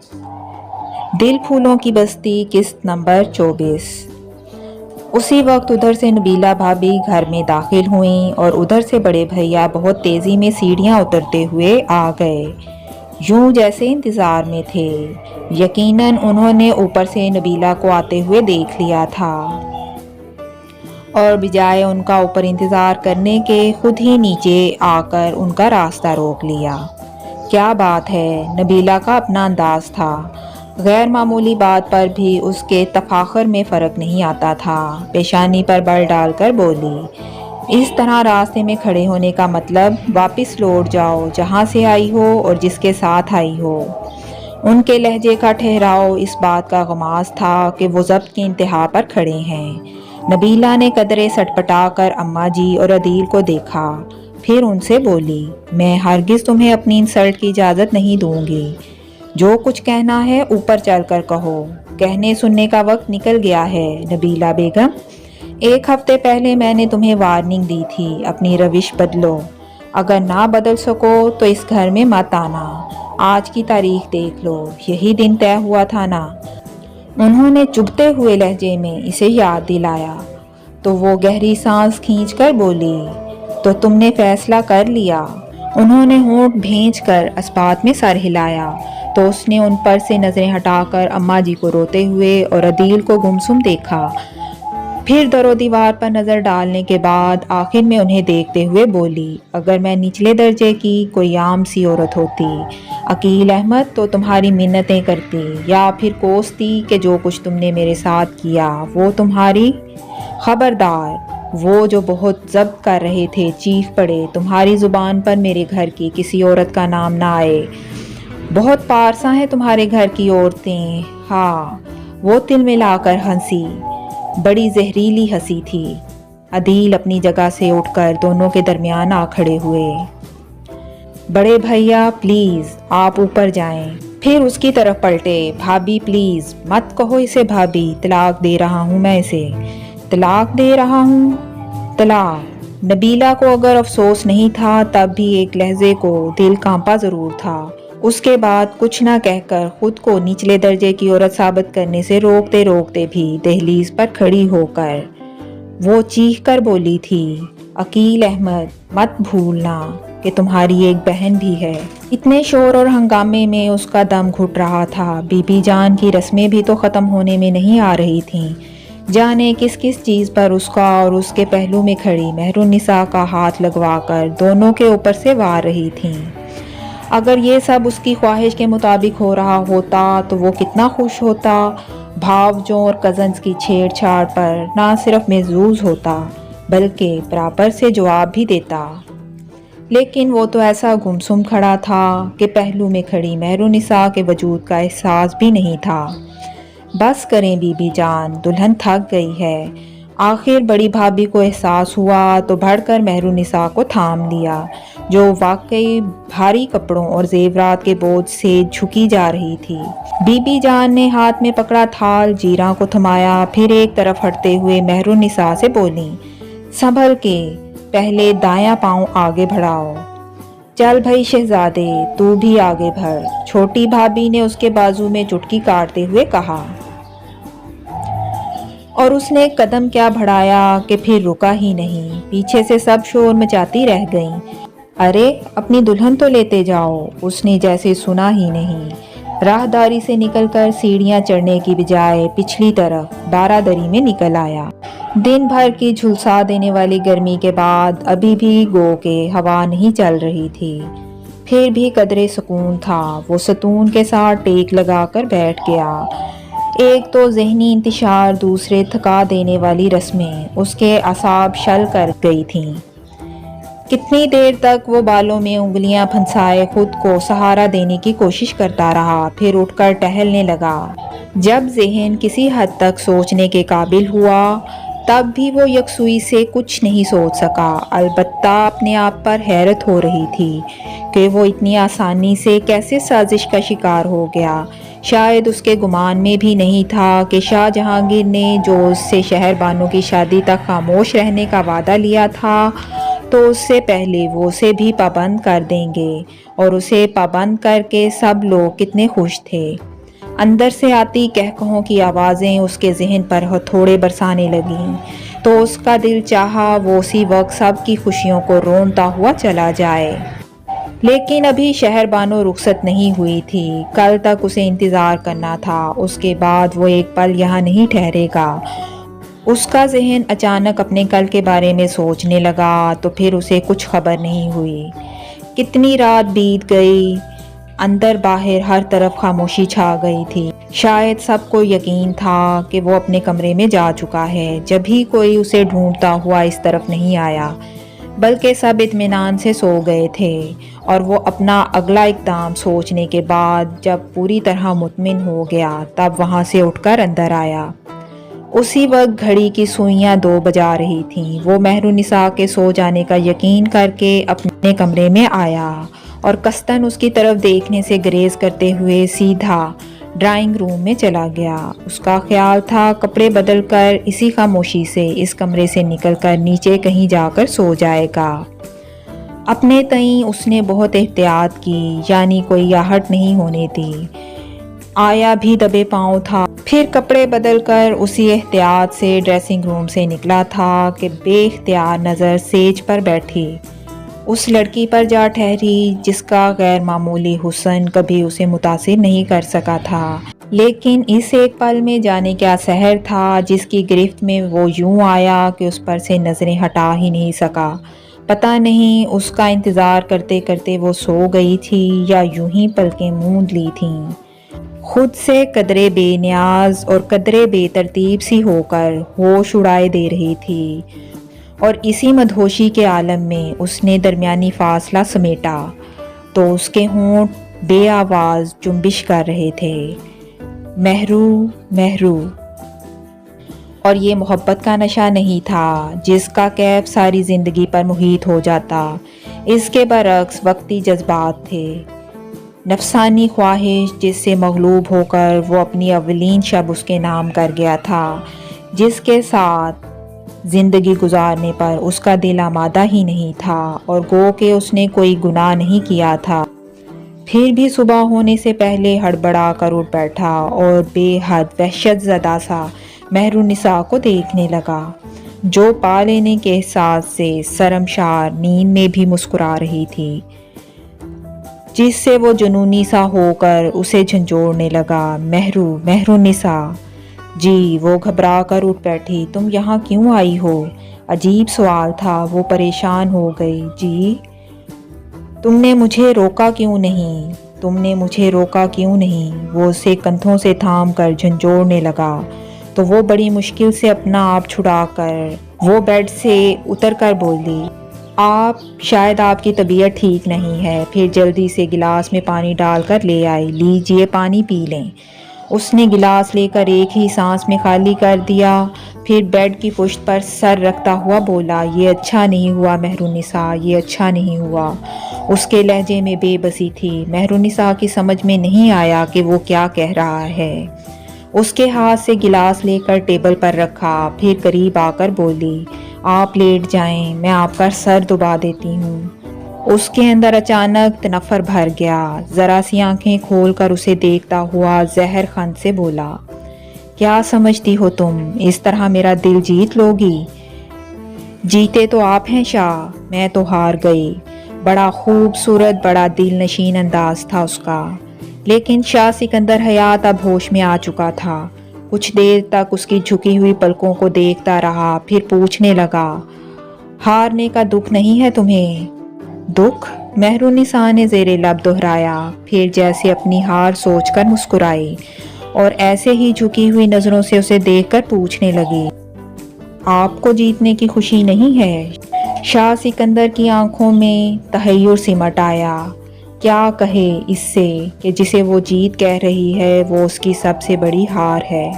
दिल फूलों की बस्ती किस्त नंबर 24। उसी वक्त उधर से नबीला भाभी घर में दाखिल हुईं और उधर से बड़े भैया बहुत तेज़ी में सीढ़ियां उतरते हुए आ गए, यूं जैसे इंतज़ार में थे। यकीनन उन्होंने ऊपर से नबीला को आते हुए देख लिया था और बजाय उनका ऊपर इंतज़ार करने के खुद ही नीचे आकर उनका रास्ता रोक लिया। क्या बात है, नबीला का अपना अंदाज था। गैर मामूली बात पर भी उसके तफाखर में फ़र्क नहीं आता था। पेशानी पर बल डालकर बोली, इस तरह रास्ते में खड़े होने का मतलब वापस लौट जाओ जहाँ से आई हो और जिसके साथ आई हो। उनके लहजे का ठहराव इस बात का गमाज़ था कि वो ज़ब्त की इंतहा पर खड़े हैं। नबीला ने कदरे सटपटा कर अम्मा जी और अदील को देखा, फिर उनसे बोली, मैं हरगिज़ तुम्हें अपनी इंसल्ट की इजाज़त नहीं दूंगी। जो कुछ कहना है ऊपर चलकर कहो, कहने सुनने का वक्त निकल गया है। नबीला बेगम, 1 हफ्ते पहले मैंने तुम्हें वार्निंग दी थी, अपनी रविश बदलो। अगर ना बदल सको तो इस घर में मत आना। आज की तारीख देख लो, यही दिन तय हुआ था ना। उन्होंने चुभते हुए लहजे में इसे याद दिलाया तो वो गहरी सांस खींचकर बोली, तो तुमने फैसला कर लिया। उन्होंने होंठ भींचकर अस्पात में सर हिलाया तो उसने उन पर से नज़रें हटाकर अम्मा जी को रोते हुए और अदील को गुमसुम देखा। फिर दरो दीवार पर नज़र डालने के बाद आखिर में उन्हें देखते हुए बोली, अगर मैं निचले दर्जे की कोई आम सी औरत होती अकील अहमद तो तुम्हारी मिन्नतें करती या फिर कोसती कि जो कुछ तुमने मेरे साथ किया वो तुम्हारी। खबरदार, वो जो बहुत जब्त कर रहे थे चीख पड़े, तुम्हारी ज़ुबान पर मेरे घर की किसी औरत का नाम ना आए। बहुत पारसा हैं तुम्हारे घर की औरतें। हाँ, वो तिल मिलाकर हंसी, बड़ी जहरीली हंसी थी। अदील अपनी जगह से उठकर दोनों के दरमियान आ खड़े हुए। बड़े भैया प्लीज़ आप ऊपर जाएं। फिर उसकी तरफ पलटे, भाभी प्लीज़ मत कहो इसे भाभी, तलाक दे रहा हूँ मैं इसे। तलाक दे रहा हूँ? तलाक। नबीला को अगर अफसोस नहीं था तब भी एक लहजे को दिल कांपा ज़रूर था। उसके बाद कुछ ना कहकर खुद को निचले दर्जे की औरत साबित करने से रोकते रोकते भी दहलीज पर खड़ी होकर वो चीख कर बोली थी, अकील अहमद मत भूलना कि तुम्हारी एक बहन भी है। इतने शोर और हंगामे में उसका दम घुट रहा था। बीबी जान की रस्में भी तो ख़त्म होने में नहीं आ रही थीं। जाने किस किस चीज़ पर उसका और उसके पहलू में खड़ी मेहरुन्निसा का हाथ लगवाकर दोनों के ऊपर से वार रही थीं। अगर ये सब उसकी ख्वाहिश के मुताबिक हो रहा होता तो वो कितना खुश होता। भावजों और कज़न्स की छेड़छाड़ पर ना सिर्फ महजूज होता बल्कि बराबर से जवाब भी देता। लेकिन वो तो ऐसा गुमसुम खड़ा था कि पहलू में खड़ी मेहरुन्निसा के वजूद का एहसास भी नहीं था। बस करें बीबी जान, दुल्हन थक गई है। आखिर बड़ी भाभी को एहसास हुआ तो बढ़कर मेहरुन्निसा को थाम लिया, जो वाकई भारी कपड़ों और जेवरात के बोझ से झुकी जा रही थी। बीबी जान ने हाथ में पकड़ा थाल जीरा को थमाया, फिर एक तरफ हटते हुए मेहरुन्निसा से बोली, संभल के, पहले दायां पांव आगे बढ़ाओ। चल भाई शहजादे, तू भी आगे बढ़, छोटी भाभी ने उसके बाजू में चुटकी काटते हुए कहा। और उसने एक कदम क्या बढ़ाया कि फिर रुका ही नहीं। पीछे से सब शोर मचाती रह गईं। अरे अपनी दुल्हन तो लेते जाओ। उसने जैसे सुना ही नहीं। राहदारी से निकलकर सीढ़ियां चढ़ने की बजाय पिछली तरफ बारादरी में निकल आया। दिन भर की झुलसा देने वाली गर्मी के बाद अभी भी गो के हवा नहीं चल रही थी। फिर भी कदरे सुकून था। वो सतून के साथ टेक लगाकर बैठ गया। एक तो ज़हनी इंतशार, दूसरे थका देने वाली रस्में उसके असाब शल कर गई थीं। कितनी देर तक वो बालों में उंगलियां फंसाए खुद को सहारा देने की कोशिश करता रहा, फिर उठकर टहलने लगा। जब ज़हन किसी हद तक सोचने के काबिल हुआ तब भी वो यकसुई से कुछ नहीं सोच सका। अलबत्ता अपने आप पर हैरत हो रही थी कि वो इतनी आसानी से कैसे साजिश का शिकार हो गया। शायद उसके गुमान में भी नहीं था कि शाह जहांगीर ने जो उससे शहर बानो की शादी तक खामोश रहने का वादा लिया था तो उससे पहले वो उसे भी पाबंद कर देंगे। और उसे पाबंद करके सब लोग कितने खुश थे। اندر سے آتی کہکہوں کی آوازیں اس کے ذہن پر ہتھوڑے برسانے لگیں تو اس کا دل چاہا وہ اسی وقت سب کی خوشیوں کو رونتا ہوا چلا جائے۔ لیکن ابھی شہر بانو رخصت نہیں ہوئی تھی، کل تک اسے انتظار کرنا تھا، اس کے بعد وہ ایک پل یہاں نہیں ٹھہرے گا۔ اس کا ذہن اچانک اپنے کل کے بارے میں سوچنے لگا تو پھر اسے کچھ خبر نہیں ہوئی۔ کتنی رات بیت گئی، اندر باہر ہر طرف خاموشی چھا گئی تھی۔ شاید سب کو یقین تھا کہ وہ اپنے کمرے میں جا چکا ہے، جب ہی کوئی اسے ڈھونڈتا ہوا اس طرف نہیں آیا، بلکہ سب اطمینان سے سو گئے تھے، اور وہ اپنا اگلا اقدام سوچنے کے بعد جب پوری طرح مطمئن ہو گیا تب وہاں سے اٹھ کر اندر آیا۔ اسی وقت گھڑی کی سوئیاں 2 بجا رہی تھیں۔ وہ مہرالنساء کے سو جانے کا یقین کر کے اپنے کمرے میں آیا اور قصداً اس کی طرف دیکھنے سے گریز کرتے ہوئے سیدھا ڈرائنگ روم میں چلا گیا۔ اس کا خیال تھا کپڑے بدل کر اسی خاموشی سے اس کمرے سے نکل کر نیچے کہیں جا کر سو جائے گا۔ اپنے تئیں اس نے بہت احتیاط کی، یعنی کوئی آہٹ نہیں ہونے دی۔ آیا بھی دبے پاؤں تھا، پھر کپڑے بدل کر اسی احتیاط سے ڈریسنگ روم سے نکلا تھا کہ بے اختیار نظر سیج پر بیٹھی اس لڑکی پر جا ٹھہری جس کا غیر معمولی حسن کبھی اسے متاثر نہیں کر سکا تھا، لیکن اس ایک پل میں جانے کیا سحر تھا جس کی گرفت میں وہ یوں آیا کہ اس پر سے نظریں ہٹا ہی نہیں سکا۔ پتہ نہیں اس کا انتظار کرتے کرتے وہ سو گئی تھی یا یوں ہی پلکیں موند لی تھیں، خود سے قدرے بے نیاز اور قدرے بے ترتیب سی ہو کر ہوش اڑائے دے رہی تھی، اور اسی مدہوشی کے عالم میں اس نے درمیانی فاصلہ سمیٹا تو اس کے ہونٹ بے آواز جنبش کر رہے تھے، مہرو مہرو۔ اور یہ محبت کا نشہ نہیں تھا جس کا کیف ساری زندگی پر محیط ہو جاتا، اس کے برعکس وقتی جذبات تھے، نفسانی خواہش جس سے مغلوب ہو کر وہ اپنی اولین شب اس کے نام کر گیا تھا، جس کے ساتھ زندگی گزارنے پر اس کا دل آمادہ ہی نہیں تھا، اور گو کہ اس نے کوئی گناہ نہیں کیا تھا، پھر بھی صبح ہونے سے پہلے ہڑبڑا کر اٹھ بیٹھا اور بے حد وحشت زدہ سا مہرالنساء کو دیکھنے لگا، جو پا لینے کے احساس سے شرمسار نیند میں بھی مسکرا رہی تھی، جس سے وہ جنونی سا ہو کر اسے جھنجھوڑنے لگا۔ مہرالنساء جی، وہ گھبرا کر اٹھ بیٹھی، تم یہاں کیوں آئی ہو؟ عجیب سوال تھا، وہ پریشان ہو گئی۔ جی، تم نے مجھے روکا کیوں نہیں؟ تم نے مجھے روکا کیوں نہیں؟ وہ اسے کندھوں سے تھام کر جھنجھوڑنے لگا تو وہ بڑی مشکل سے اپنا آپ چھڑا کر وہ بیڈ سے اتر کر بولی، شاید آپ کی طبیعت ٹھیک نہیں ہے۔ پھر جلدی سے گلاس میں پانی ڈال کر لے آئی، لیجئے پانی پی لیں۔ اس نے گلاس لے کر ایک ہی سانس میں خالی کر دیا، پھر بیڈ کی پشت پر سر رکھتا ہوا بولا، یہ اچھا نہیں ہوا مہرالنساء، یہ اچھا نہیں ہوا۔ اس کے لہجے میں بے بسی تھی، مہرالنساء کی سمجھ میں نہیں آیا کہ وہ کیا کہہ رہا ہے۔ اس کے ہاتھ سے گلاس لے کر ٹیبل پر رکھا، پھر قریب آ کر بولی، آپ لیٹ جائیں، میں آپ کا سر دبا دیتی ہوں۔ اس کے اندر اچانک تنفر بھر گیا، ذرا سی آنکھیں کھول کر اسے دیکھتا ہوا زہر خند سے بولا، کیا سمجھتی ہو تم اس طرح میرا دل جیت لوگی؟ جیتے تو آپ ہیں شاہ، میں تو ہار گئی۔ بڑا خوبصورت، بڑا دل نشین انداز تھا اس کا، لیکن شاہ سکندر حیات اب ہوش میں آ چکا تھا۔ کچھ دیر تک اس کی جھکی ہوئی پلکوں کو دیکھتا رہا، پھر پوچھنے لگا، ہارنے کا دکھ نہیں ہے تمہیں؟ دکھ؟ مہرالنساء نے زیر لب دہرایا، پھر جیسے اپنی ہار سوچ کر مسکرائی اور ایسے ہی جھکی ہوئی نظروں سے اسے دیکھ کر پوچھنے لگی، آپ کو جیتنے کی خوشی نہیں ہے؟ شاہ سکندر کی آنکھوں میں تحیر سمٹ آیا، کیا کہے اس سے کہ جسے وہ جیت کہہ رہی ہے وہ اس کی سب سے بڑی ہار ہے۔